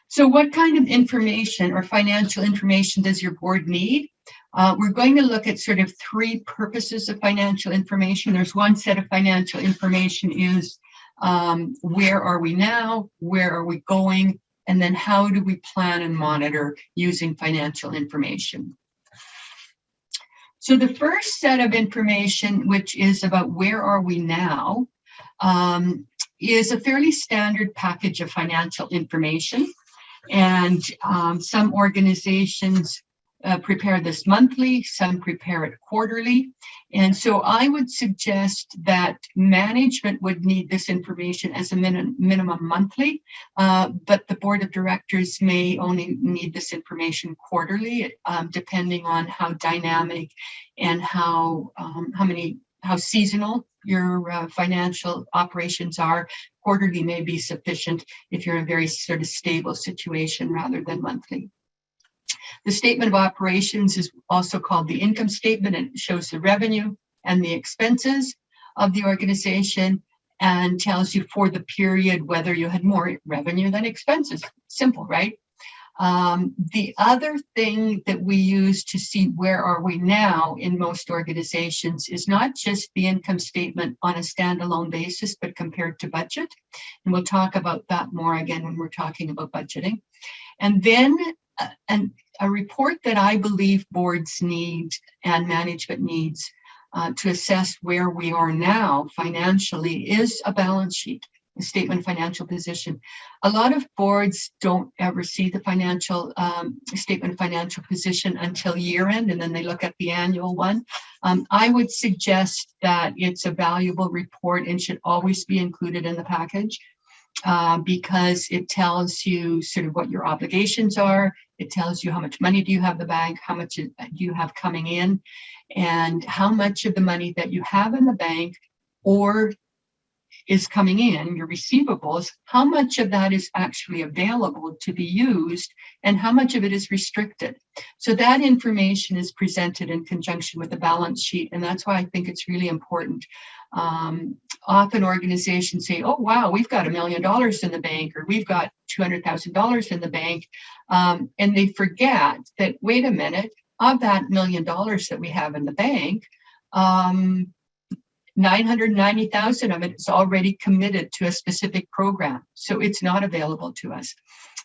So what kind of information or financial information does your board need? We're going to look at sort of three purposes of financial information. There's one set of financial information is where are we now, where are we going, and then how do we plan and monitor using financial information. So the first set of information, which is about where are we now, is a fairly standard package of financial information. And some organizations prepare this monthly, some prepare it quarterly. And so I would suggest that management would need this information as a minimum monthly, but the board of directors may only need this information quarterly, depending on how dynamic and how seasonal your financial operations are. Quarterly may be sufficient if you're in a very sort of stable situation rather than monthly. The statement of operations is also called the income statement, and it shows the revenue and the expenses of the organization and tells you for the period whether you had more revenue than expenses. Simple, right? The other thing that we use to see where are we now in most organizations is not just the income statement on a standalone basis, but compared to budget. And we'll talk about that more again when we're talking about budgeting. And then a report that I believe boards need and management needs to assess where we are now financially is a balance sheet, a statement of financial position. A lot of boards don't ever see the financial statement of financial position until year end, and then they look at the annual one. I would suggest that it's a valuable report and should always be included in the package because it tells you sort of what your obligations are. It tells you how much money do you have in the bank, how much do you have coming in, and how much of the money that you have in the bank or is coming in, your receivables, how much of that is actually available to be used and how much of it is restricted. So that information is presented in conjunction with the balance sheet, and that's why I think it's really important. Often organizations say, oh, wow, we've got $1 million in the bank, or we've got $200,000 in the bank, and they forget that, wait a minute, of that $1 million that we have in the bank, 990,000 of it is already committed to a specific program, so it's not available to us.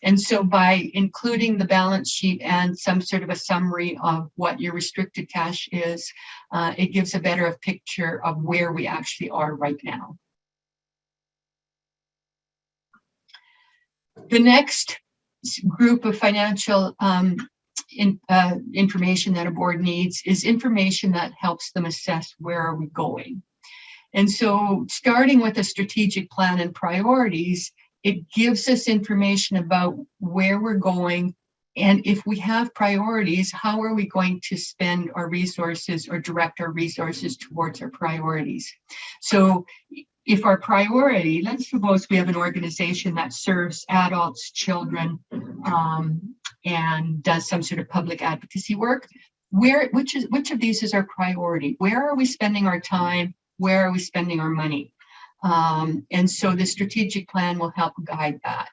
And so by including the balance sheet and some sort of a summary of what your restricted cash is, it gives a better picture of where we actually are right now. The next group of financial information that a board needs is information that helps them assess where are we going. And so starting with a strategic plan and priorities, it gives us information about where we're going. And if we have priorities, how are we going to spend our resources or direct our resources towards our priorities? So if our priority, let's suppose we have an organization that serves adults, children, and does some sort of public advocacy work, which of these is our priority? Where are we spending our time? Where are we spending our money? And so the strategic plan will help guide that.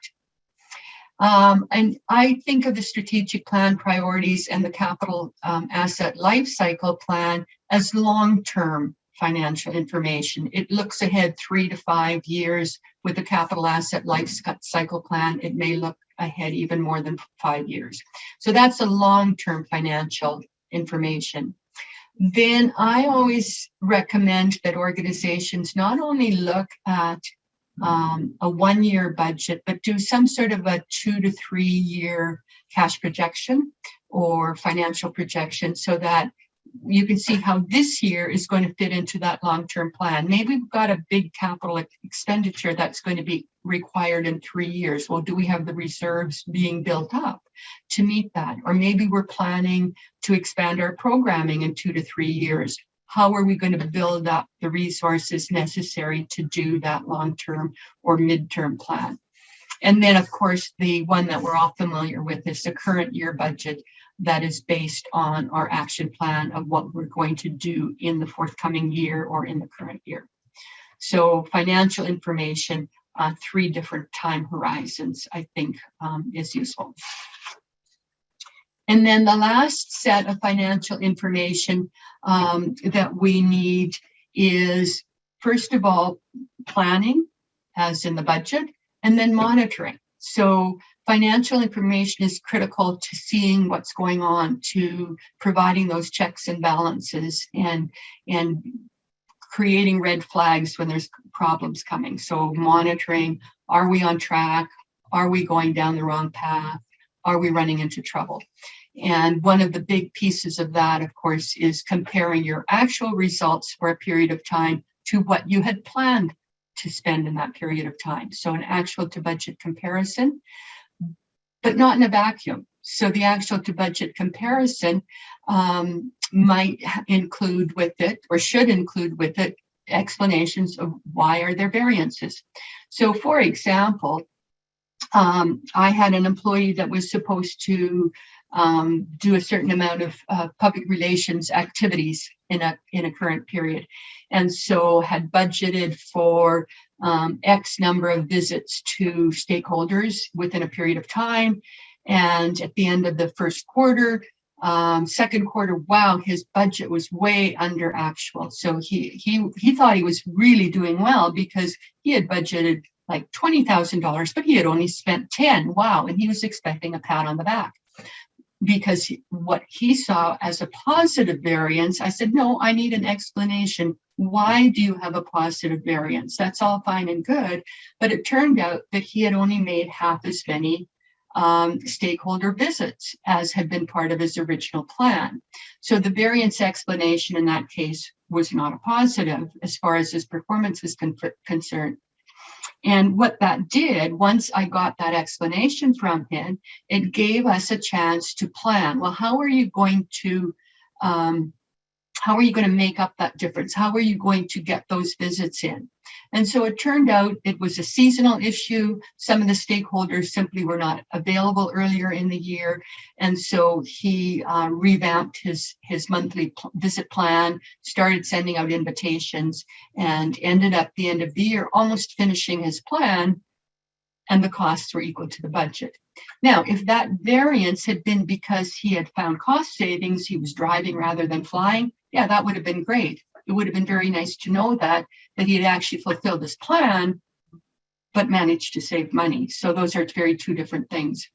And I think of the strategic plan priorities and the capital asset life cycle plan as long-term financial information. It looks ahead 3 to 5 years. With the capital asset life cycle plan, it may look ahead even more than 5 years. So that's a long-term financial information. Then I always recommend that organizations not only look at a 1-year budget, but do some sort of a 2 to 3 year cash projection or financial projection so that you can see how this year is going to fit into that long-term plan. Maybe we've got a big capital expenditure that's going to be required in 3 years. Well, do we have the reserves being built up to meet that? Or maybe we're planning to expand our programming in 2 to 3 years. How are we going to build up the resources necessary to do that long-term or mid-term plan? And then, of course, the one that we're all familiar with is the current year budget that is based on our action plan of what we're going to do in the forthcoming year or in the current year. So financial information 3 different time horizons, I think is useful. And then the last set of financial information that we need is, first of all, planning, as in the budget, and then monitoring. So financial information is critical to seeing what's going on, to providing those checks and balances, and creating red flags when there's problems coming. So monitoring, are we on track? Are we going down the wrong path? Are we running into trouble? And one of the big pieces of that, of course, is comparing your actual results for a period of time to what you had planned to spend in that period of time. So an actual to budget comparison, but not in a vacuum. So the actual to budget comparison might include with it, or should include with it, explanations of why are there variances. So for example, I had an employee that was supposed to do a certain amount of public relations activities in a current period, and so had budgeted for X number of visits to stakeholders within a period of time. And at the end of the first quarter, second quarter, wow, his budget was way under actual. So he thought he was really doing well because he had budgeted like $20,000, but he had only spent 10. Wow. And he was expecting a pat on the back because what he saw as a positive variance, I said, no, I need an explanation. Why do you have a positive variance? That's all fine and good. But it turned out that he had only made half as many stakeholder visits as had been part of his original plan. So the variance explanation in that case was not a positive as far as his performance was concerned. And what that did, once I got that explanation from him, it gave us a chance to plan. Well, how are you going to make up that difference? How are you going to get those visits in? And so it turned out it was a seasonal issue. Some of the stakeholders simply were not available earlier in the year. And so he revamped his monthly visit plan, started sending out invitations, and ended up at the end of the year almost finishing his plan, and the costs were equal to the budget. Now, if that variance had been because he had found cost savings, he was driving rather than flying, yeah, that would have been great. It would have been very nice to know that he had actually fulfilled his plan, but managed to save money. So those are two different things.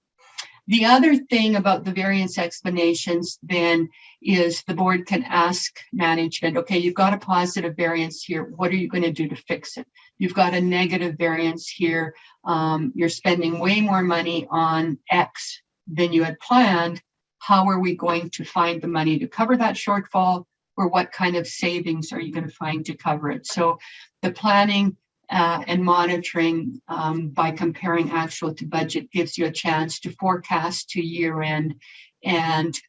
The other thing about the variance explanations then is the board can ask management, okay, you've got a positive variance here. What are you going to do to fix it? You've got a negative variance here. You're spending way more money on X than you had planned. How are we going to find the money to cover that shortfall? Or what kind of savings are you going to find to cover it? So the planning and monitoring by comparing actual to budget gives you a chance to forecast to year end and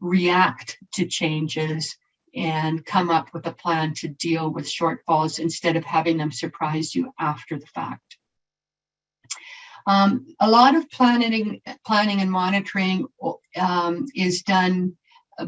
react to changes and come up with a plan to deal with shortfalls instead of having them surprise you after the fact. A lot of planning and monitoring is done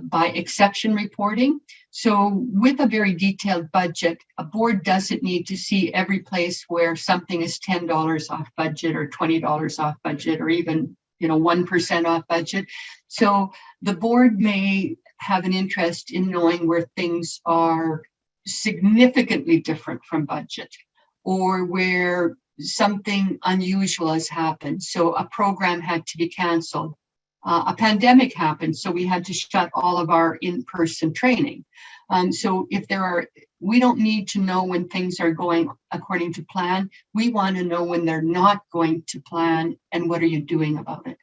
by exception reporting. So with a very detailed budget, a board doesn't need to see every place where something is $10 off budget or $20 off budget or even 1% off budget. So the board may have an interest in knowing where things are significantly different from budget or where something unusual has happened. So a program had to be canceled. A pandemic happened, so we had to shut all of our in-person training. So we don't need to know when things are going according to plan. We want to know when they're not going to plan and what are you doing about it.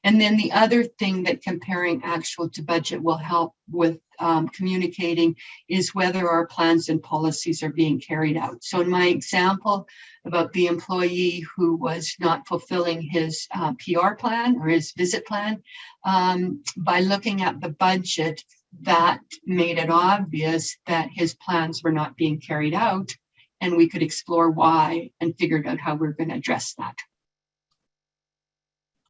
And then the other thing that comparing actual to budget will help with communicating is whether our plans and policies are being carried out. So in my example about the employee who was not fulfilling his PR plan or his visit plan, by looking at the budget, that made it obvious that his plans were not being carried out, and we could explore why and figured out how we're going to address that.